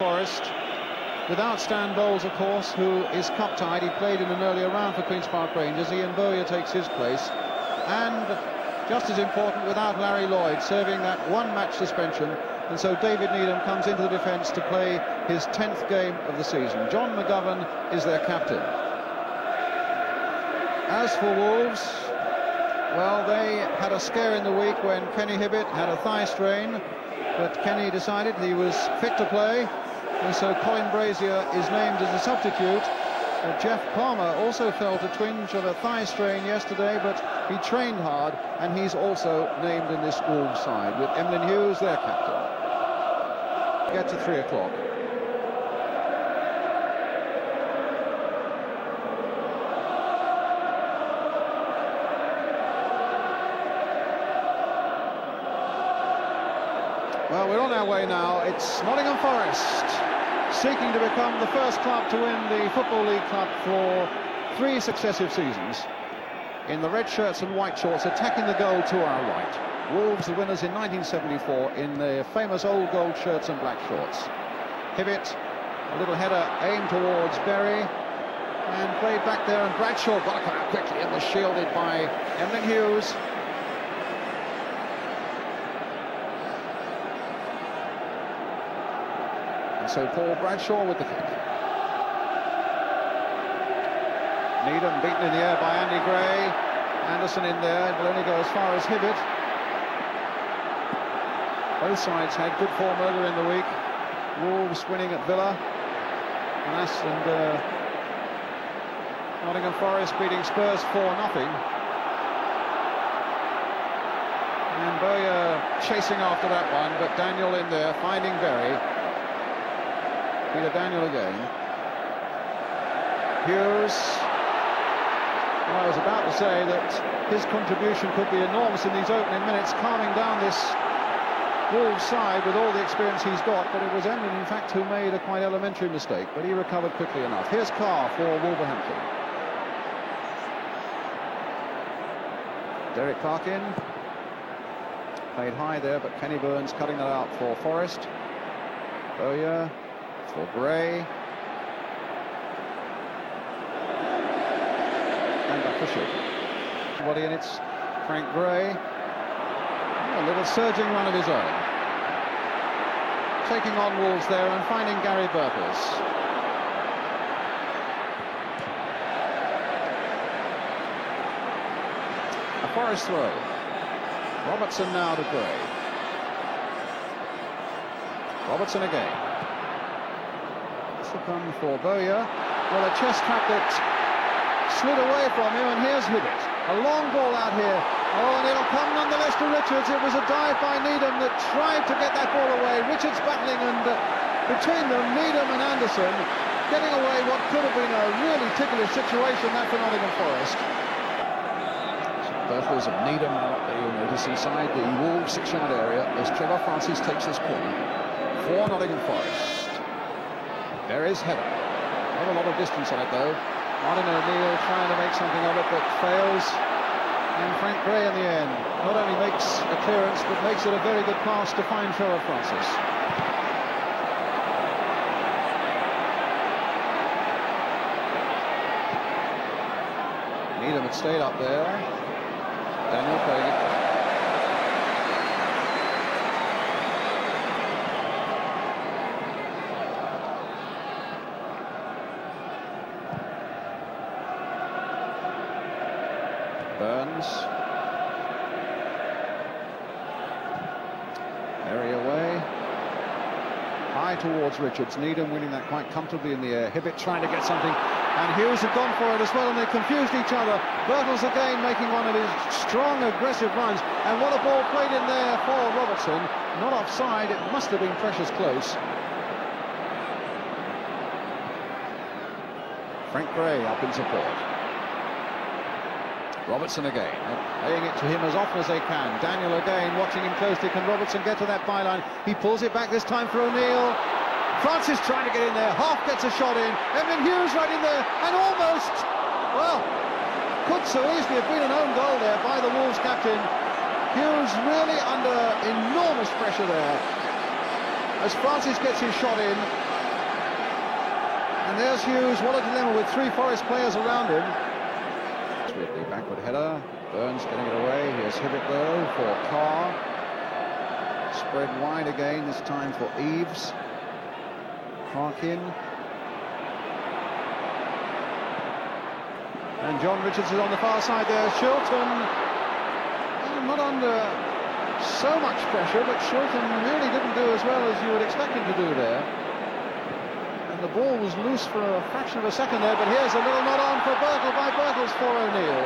Forest. Without Stan Bowles, of course, who is cup-tied. He played in an earlier round for Queen's Park Rangers. Ian Bowyer takes his place. And just as important, without Larry Lloyd serving that one-match suspension. And so David Needham comes into the defence to play his 10th game of the season. John McGovern is their captain. As for Wolves, well, they had a scare in the week when Kenny Hibbitt had a thigh strain, but Kenny decided he was fit to play, and so Colin Brazier is named as a substitute. Jeff Palmer also felt a twinge of a thigh strain yesterday, but he trained hard, and he's also named in this Wolves side, with Emlyn Hughes, their captain. Get to 3 o'clock. Well, we're on our way now. It's Nottingham Forest, seeking to become the first club to win the Football League Cup for 3 successive seasons. In the red shirts and white shorts, attacking the goal to our right. Wolves, the winners in 1974, in their famous old gold shirts and black shorts. Hibbitt, a little header aimed towards Berry, and played back there, and Bradshaw got to come out quickly and was shielded by Emlyn Hughes. And so Paul Bradshaw with the kick. Needham beaten in the air by Andy Gray. Anderson in there, it will only go as far as Hibbitt. Both sides had good form earlier in the week. Wolves winning at Villa. And Nottingham Forest beating Spurs 4-0. And Bowyer chasing after that one, but Daniel in there, finding Berry. Peter Daniel again. Hughes. Well, I was about to say that his contribution could be enormous in these opening minutes, calming down this Wolves side with all the experience he's got, but it was Emlyn, in fact, who made a quite elementary mistake, but he recovered quickly enough. Here's Carr for Wolverhampton. Derek Parkin. Played high there, but Kenny Burns cutting that out for Forest. Bowyer for Gray. And back for Shilton. Body, and it's Frank Gray. A little surging run of his own. Taking on Wolves there and finding Gary Birtles. A Forest throw. Robertson now to Gray. Robertson again. This will come for Bowyer. Well, a chest trap that slid away from him, and here's Hibbitt. A long ball out here. Oh, and it'll come nonetheless to Richards. It was a dive by Needham that tried to get that ball away. Richards battling, and between them, Needham and Anderson getting away what could have been a really ticklish situation, that for Nottingham Forest. Birtles and Needham out there, you'll notice, inside the Wolves 6-yard area as Trevor Francis takes this corner for Nottingham Forest. There is header. Not a lot of distance on it, though. Martin O'Neill trying to make something of it, but fails. And Frank Gray in the end not only makes a clearance, but makes it a very good pass to find Trevor Francis. Needham had stayed up there. Daniel playing it. Burns. Area away. High towards Richards. Needham winning that quite comfortably in the air. Hibbitt trying to get something. And Hughes had gone for it as well, and they confused each other. Birtles again making one of his strong, aggressive runs. And what a ball played in there for Robertson. Not offside. It must have been precious close. Frank Gray up in support. Robertson again, playing it to him as often as they can. Daniel again, watching him closely. Can Robertson get to that byline? He pulls it back this time for O'Neill. Francis trying to get in there. Half gets a shot in. Emlyn Hughes right in there, and almost, well, could so easily have been an own goal there by the Wolves captain. Hughes really under enormous pressure there. as Francis gets his shot in. And there's Hughes, what a dilemma with 3 Forest players around him. Sweetly backward header, Burns getting it away. Here's Hibbett though for Carr. Spread wide again, this time for Eaves. Harkin. And John Richards is on the far side there. Shilton, not under so much pressure, but Shilton really didn't do as well as you would expect him to do there. And the ball was loose for a fraction of a second there, but here's a little nod on for Birtle by Birtles for O'Neill.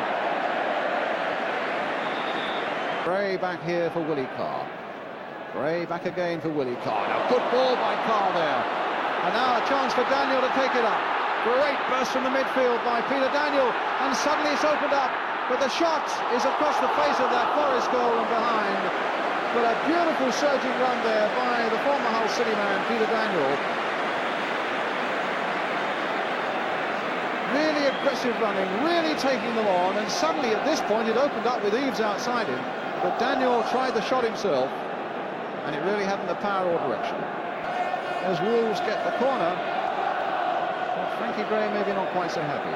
Gray back here for Willie Carr. Gray back again for Willie Carr. Now good ball by Carr there. And now a chance for Daniel to take it up. Great burst from the midfield by Peter Daniel, and suddenly it's opened up, but the shot is across the face of that Forest goal and behind. But a beautiful surging run there by the former Hull City man, Peter Daniel. Really aggressive running, really taking them on, and suddenly at this point it opened up with Eaves outside him, but Daniel tried the shot himself, and it really hadn't the power or direction. As Wolves get the corner, well, Frankie Gray maybe not quite so happy.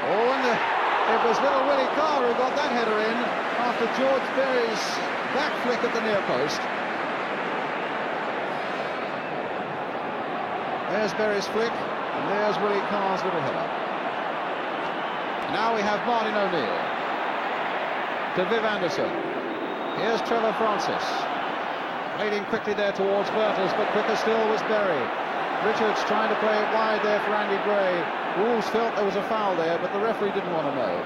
Oh, and it was little Willie Carr who got that header in after George Berry's back flick at the near post. There's Berry's flick, and there's Willie Carr's little header. Now we have Martin O'Neill to Viv Anderson. Here's Trevor Francis. Leading quickly there towards Birtles, but quicker still was Berry. Richards trying to play it wide there for Andy Gray. Wolves felt there was a foul there, but the referee didn't want to know.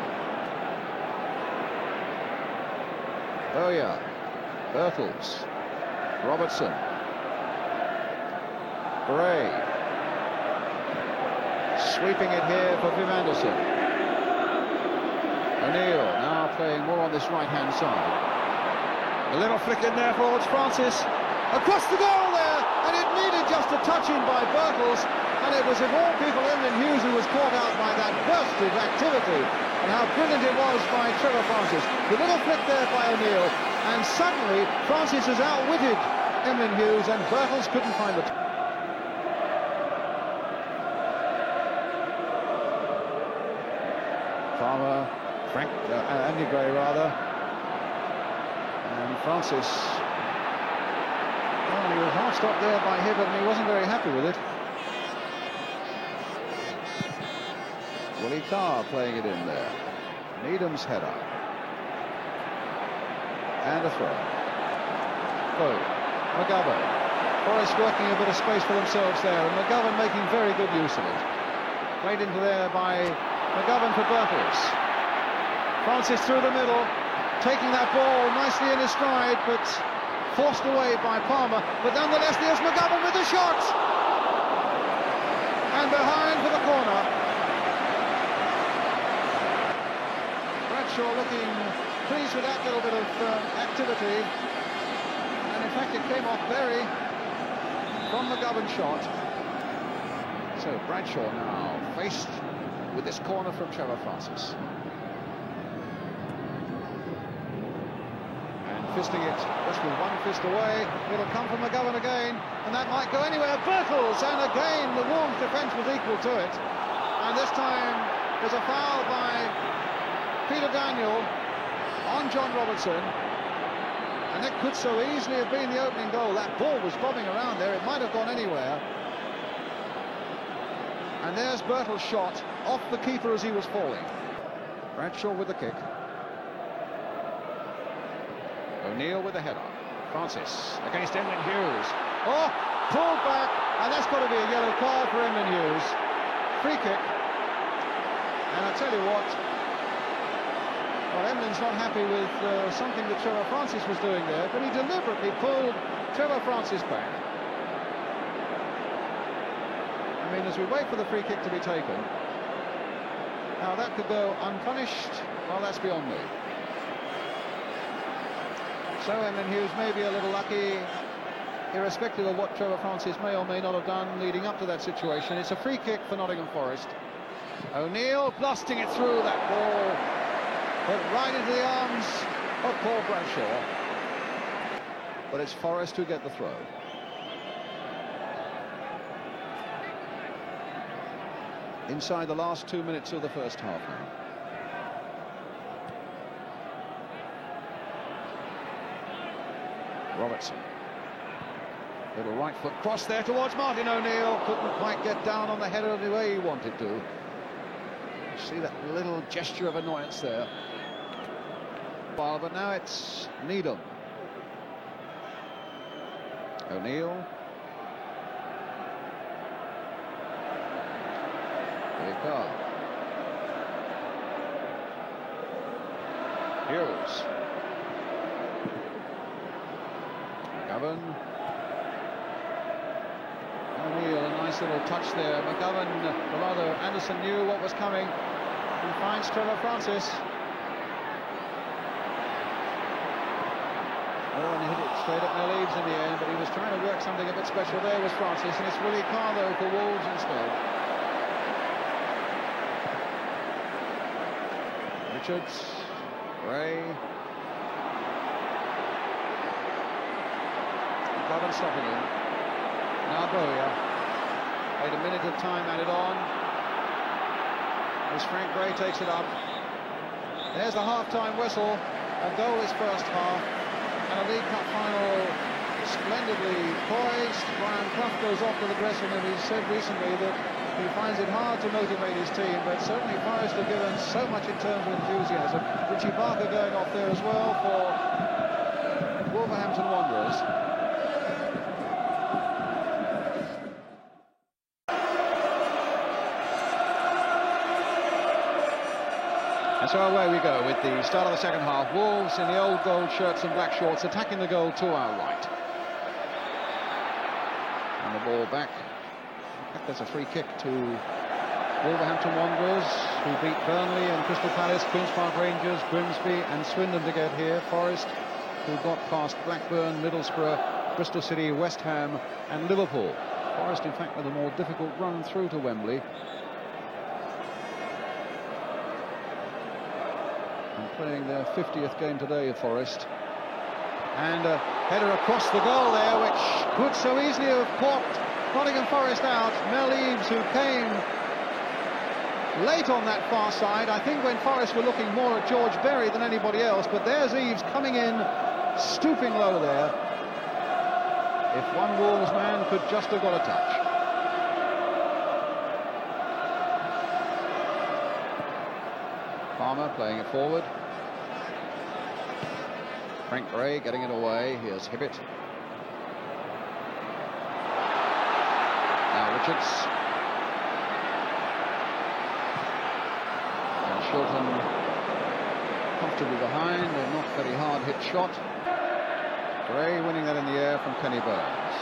Bowyer, Birtles, Robertson, Gray. Sweeping it here for Viv Anderson. O'Neill now playing more on this right-hand side. A little flick in there for Francis, across the goal there, and it needed just a touch in by Birtles, and it was of all people Emlyn Hughes who was caught out by that burst of activity, and how brilliant it was by Trevor Francis. The little flick there by O'Neill, and suddenly Francis has outwitted Emlyn Hughes, and Birtles couldn't find the Farmer, Andy Gray rather. And Francis, well, he was half stopped there by Hibbett, and he wasn't very happy with it. Willie Carr playing it in there. Needham's header. And a throw. Oh, McGovern. Forest working a bit of space for themselves there, and McGovern making very good use of it. Played into there by McGovern for Birtles. Francis through the middle. Taking that ball nicely in his stride, but forced away by Palmer. But nonetheless, there's McGovern with the shot! And behind for the corner. Bradshaw looking pleased with that little bit of activity. And in fact, it came off Berry from McGovern's shot. So Bradshaw now faced with this corner from Trevor Francis. Fisting it just with one fist away. It'll come from McGovern again, and that might go anywhere. Birtles, and again the Wolves defence was equal to it. And this time there's a foul by Peter Daniel on John Robertson, and it could so easily have been the opening goal. That ball was bobbing around there, it might have gone anywhere. And there's Birtles' shot off the keeper as he was falling. Bradshaw with the kick. O'Neill with the header. Francis against Emlyn Hughes. Oh, pulled back, and that's got to be a yellow card for Emlyn Hughes. Free kick. And I tell you what, well, Emlyn's not happy with something that Trevor Francis was doing there, but he deliberately pulled Trevor Francis back. I mean, as we wait for the free kick to be taken, now that could go unpunished. Well, that's beyond me. So Emlyn Hughes may be a little lucky, irrespective of what Trevor Francis may or may not have done leading up to that situation. It's a free kick for Nottingham Forest. O'Neill blasting it through that ball, but right into the arms of Paul Bradshaw. but it's Forest who get the throw. Inside the last 2 minutes of the first half now. Robertson. Little right foot cross there towards Martin O'Neill. Couldn't quite get down on the header the way he wanted to. See that little gesture of annoyance there. But now it's Needham. O'Neill. Here Hughes. McGovern. O'Neill, a nice little touch there. McGovern, or rather Anderson, knew what was coming. He finds Trevor Francis. Oh, and he hit it straight at Mel Eaves in the end, but he was trying to work something a bit special there was Francis, and it's Willie Carr though for Wolves instead. Richards, Gray. McGovern stopping him. Now Bowyer. Wait a minute of time added on. As Frank Gray takes it up. There's the half-time whistle. A goalless first half. And a League Cup final splendidly poised. Brian Clough goes off to the dressing room. He said recently that he finds it hard to motivate his team, but certainly Forest have given so much in terms of enthusiasm. Richie Barker going off there as well for Wolverhampton Wanderers. And so away we go with the start of the second half. Wolves in the old gold shirts and black shorts attacking the goal to our right. And the ball back. There's a free kick to Wolverhampton Wanderers, who beat Burnley and Crystal Palace, Queen's Park Rangers, Grimsby and Swindon to get here. Forest, who got past Blackburn, Middlesbrough, Bristol City, West Ham and Liverpool. Forest, in fact, with a more difficult run through to Wembley. And playing their 50th game today, Forest. And a header across the goal there, which could so easily have caught Nottingham Forest out. Mel Eaves, who came late on that far side, I think when Forest were looking more at George Berry than anybody else, but there's Eaves coming in, stooping low there. If one Wolves man could just have got a touch. Palmer playing it forward. Frank Gray getting it away. Here's Hibbett. Now Richards. And Shilton comfortably behind, a not very hard hit shot. Gray winning that in the air from Kenny Burns.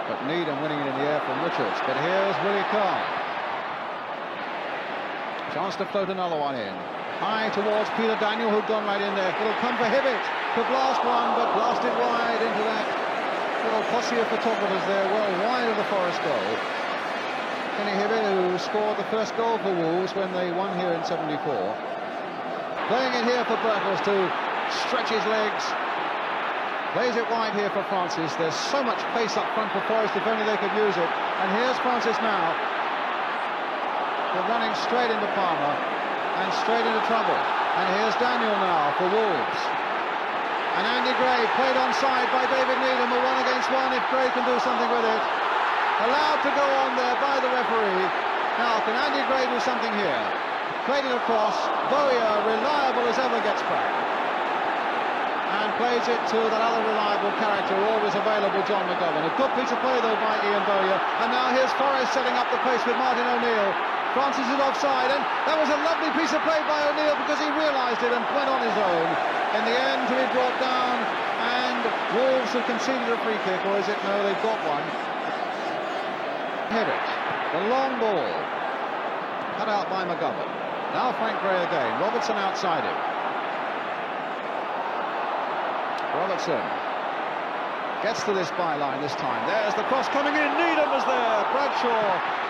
But Needham winning it in the air from Richards. But here's Willie Carr. Chance to float another one in. High towards Peter Daniel, who'd gone right in there. It'll come for Hibbett to blast one, but blasted wide into that little posse of photographers there, well wide of the Forest goal. Kenny Hibbett, who scored the first goal for Wolves when they won here in '74. Playing it here for Bertels to stretch his legs. Plays it wide here for Francis. There's so much pace up front for Forest, if only they could use it. And here's Francis now. They're running straight into Palmer and straight into trouble. And here's Daniel now for Wolves. And Andy Gray played onside by David Needham, a 1-against-1 if Gray can do something with it. Allowed to go on there by the referee. Now, can Andy Gray do something here? Played it across. Bowyer, reliable as ever, gets back. And plays it to that other reliable character, always available, John McGovern. A good piece of play, though, by Ian Bowyer. And now here's Forrest setting up the pace with Martin O'Neill. Francis is offside, and that was a lovely piece of play by O'Neill because he realised it and went on his own. In the end, to be brought down, and Wolves have conceded a free kick, or is it? No, they've got one. Hibbett, the long ball, cut out by McGovern. Now Frank Gray again, Robertson outside him. Robertson gets to this byline this time. There's the cross coming in, Needham is there, Bradshaw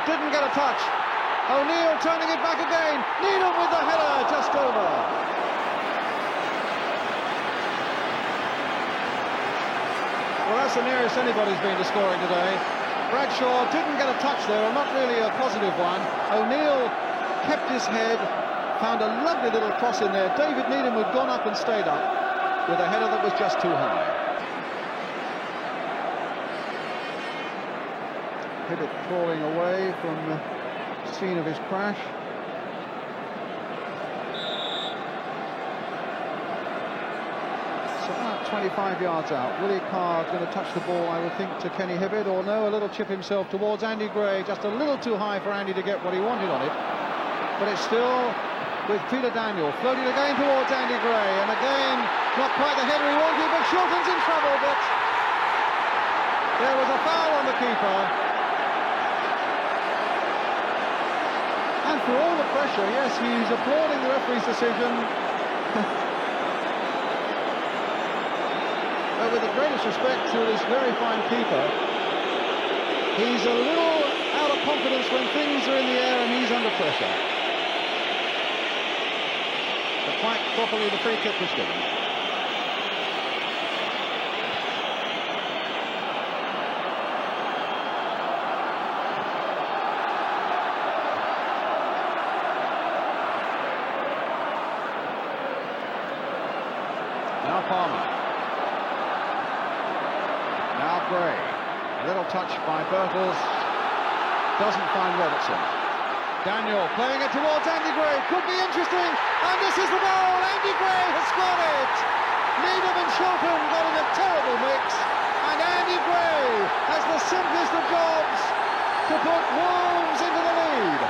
didn't get a touch. O'Neill turning it back again, Needham with the header just over. That's the nearest anybody's been to scoring today. Bradshaw didn't get a touch there, and not really a positive one. O'Neill kept his head, found a lovely little cross in there. David Needham had gone up and stayed up with a header that was just too high. Hibbett crawling away from the scene of his crash. It's about 25 yards out. Willie Carr going to touch the ball, I would think, to Kenny Hibbett, or no, a little chip himself towards Andy Gray, just a little too high for Andy to get what he wanted on it. But it's still with Peter Daniel, floating again towards Andy Gray, and again, not quite the header he wanted, but Shilton's in trouble, but there was a foul on the keeper. And for all the pressure, yes, he's applauding the referee's decision. But with the greatest respect to this very fine keeper, he's a little out of confidence when things are in the air and he's under pressure. But quite properly, the free kick was given. Now Palmer. Now Gray. A little touch by Birtles. Doesn't find Robertson. Daniel playing it towards Andy Gray. Could be interesting. And this is the goal. Andy Gray has scored it. Needham and Shilton got in a terrible mix. And Andy Gray has the simplest of jobs to put Wolves into the lead.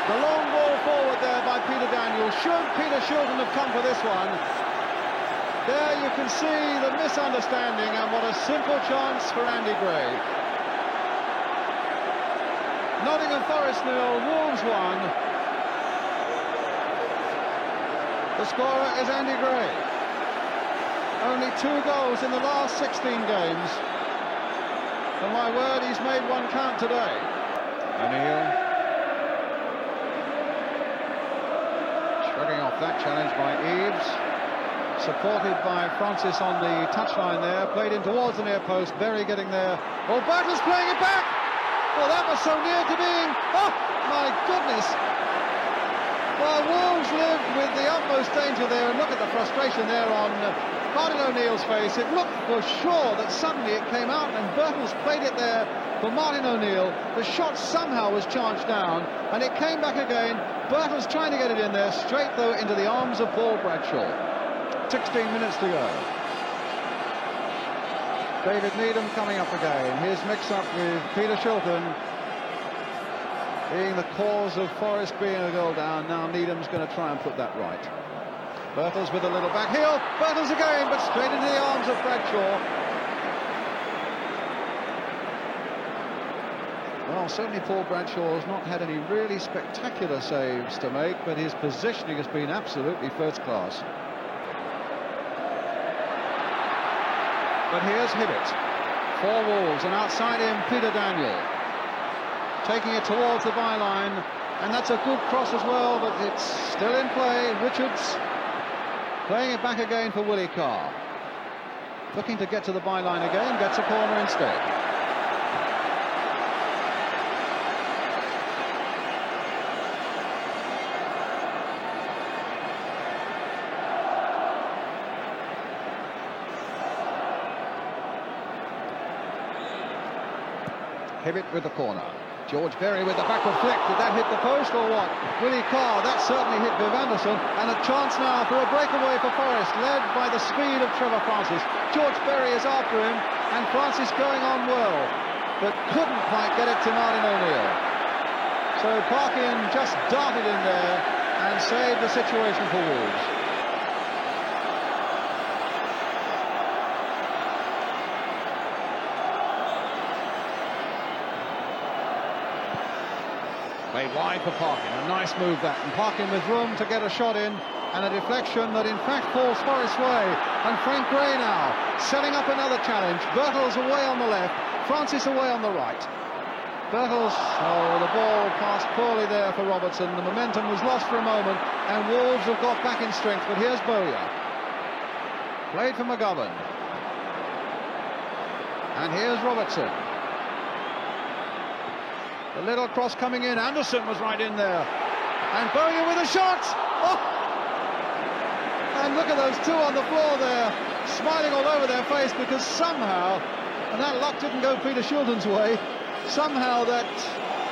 The long ball forward there by Peter Daniel. Should Peter Shilton have come for this one? There you can see the misunderstanding, and what a simple chance for Andy Gray. Nottingham Forest 0, Wolves 1. The scorer is Andy Gray. Only 2 goals in the last 16 games. For my word, he's made one count today. O'Neill. Shrugging off that challenge by Eaves, supported by Francis on the touchline there, played in towards the near post, Berry getting there. Oh, Birtles playing it back! Well, that was so near to being... Oh, my goodness! Well, Wolves lived with the utmost danger there, and look at the frustration there on Martin O'Neill's face. It looked for sure that suddenly it came out, and Birtles played it there for Martin O'Neill. The shot somehow was charged down, and it came back again. Birtles trying to get it in there, straight though into the arms of Paul Bradshaw. 16 minutes to go. David Needham coming up again. His mix-up with Peter Shilton being the cause of Forest being a goal down. Now Needham's going to try and put that right. Birtles with a little back heel. Birtles again, but straight into the arms of Bradshaw. Well, certainly Paul Bradshaw has not had any really spectacular saves to make, but his positioning has been absolutely first class. But here's Hibbett for Wolves, and outside him Peter Daniel taking it towards the byline, and that's a good cross as well, but it's still in play. Richards playing it back again for Willie Carr, looking to get to the byline again, gets a corner instead. Hibbett with the corner. George Berry with the backward flick. Did that hit the post or what? Willie Carr, that certainly hit Viv Anderson. And a chance now for a breakaway for Forest, led by the speed of Trevor Francis. George Berry is after him, and Francis going on well, but couldn't quite get it to Martin O'Neill. So Parkin just darted in there and saved the situation for Wolves. Played wide for Parkin, a nice move that, and Parkin with room to get a shot in, and a deflection that in fact falls Forest's way. And Frank Gray now setting up another challenge. Birtles away on the left, Francis away on the right. Bertels, oh, the ball passed poorly there for Robertson. The momentum was lost for a moment, and Wolves have got back in strength. But here's Bowyer. Played for McGovern. And here's Robertson. The little cross coming in. Anderson was right in there. And Bowyer with a shot! Oh! And look at those two on the floor there, smiling all over their face, because somehow, and that luck didn't go Peter Shilton's way, somehow that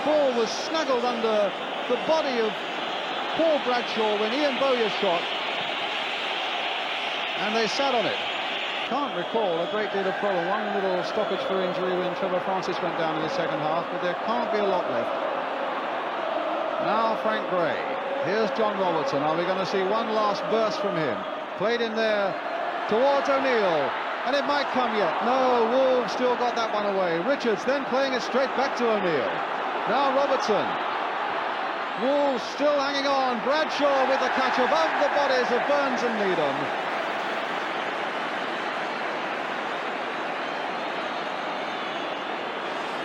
ball was snuggled under the body of Paul Bradshaw when Ian Bowyer shot, and they sat on it. Can't recall a great deal of problem. One little stoppage for injury when Trevor Francis went down in the second half, but there can't be a lot left. Now Frank Gray. Here's John Robertson. Are we going to see one last burst from him? Played in there towards O'Neill. And it might come yet. No, Wolves still got that one away. Richards then playing it straight back to O'Neill. Now Robertson. Wolves still hanging on. Bradshaw with the catch above the bodies of Burns and Needham.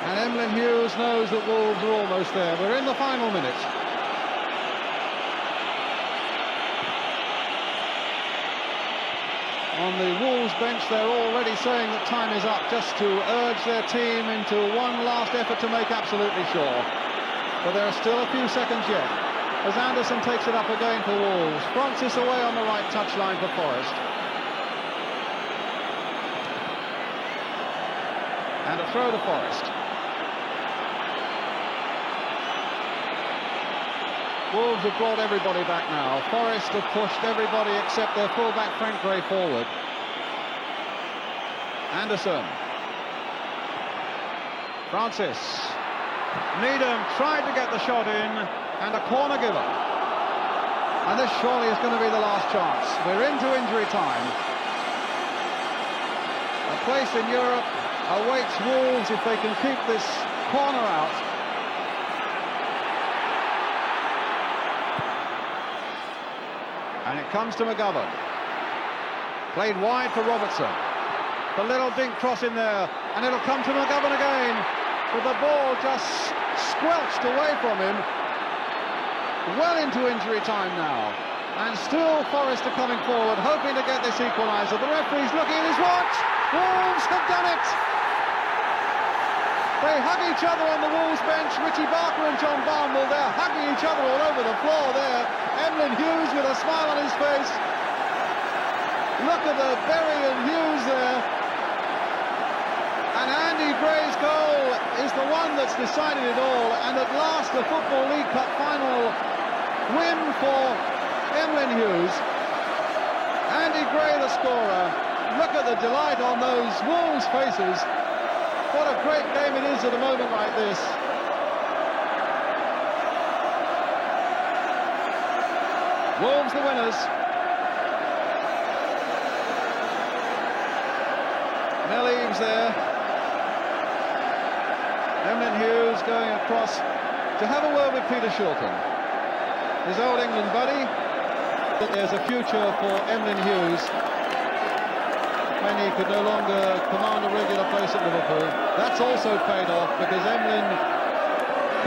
And Emlyn Hughes knows that Wolves are almost there. We're in the final minute. On the Wolves bench, they're already saying that time is up, just to urge their team into one last effort to make absolutely sure. But there are still a few seconds yet, as Anderson takes it up again for Wolves. Francis away on the right touchline for Forest. And a throw to Forest. Wolves have brought everybody back now. Forest have pushed everybody except their fullback Frank Gray forward. Anderson. Francis. Needham tried to get the shot in, and a corner given. And this surely is going to be the last chance. We're into injury time. A place in Europe awaits Wolves if they can keep this corner out. And it comes to McGovern. Played wide for Robertson. The little dink cross in there, and it'll come to McGovern again. But the ball just squelched away from him. Well into injury time now. And still Forest are coming forward, hoping to get this equaliser. The referee's looking at his watch. Wolves have done it. They hug each other on the Wolves bench. Richie Barker and John Barnwell, they're hugging each other all over the floor there. Emlyn Hughes with a smile on his face. Look at the Berry and Hughes there. And Andy Gray's goal is the one that's decided it all. And at last, the Football League Cup final win for Emlyn Hughes. Andy Gray, the scorer. Look at the delight on those Wolves' faces. What a great game it is at a moment like this. Wolves the winners. Mel Eaves there. Emlyn Hughes going across to have a word with Peter Shilton, his old England buddy. That there's a future for Emlyn Hughes when he could no longer command a regular place at Liverpool. That's also paid off, because Emlyn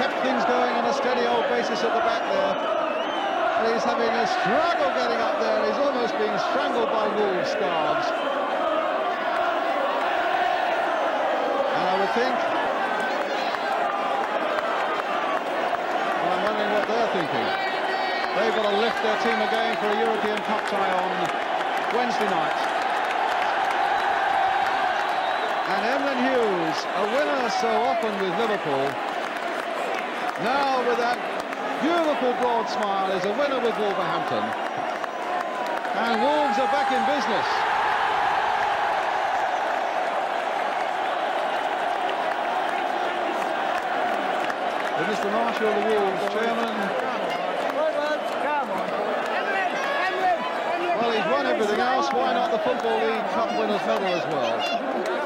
kept things going on a steady old basis at the back there. And he's having a struggle getting up there. He's almost being strangled by Wolves scarves. And I would think, well, I'm wondering what they're thinking. They've got to lift their team again for a European Cup tie on Wednesday night. And Emlyn Hughes, a winner so often with Liverpool, now with that beautiful broad smile, is a winner with Wolverhampton. And Wolves are back in business. With Mr. Marshall, the Wolves chairman. Well, he's won everything else. Why not the Football League Cup winners' medal as well?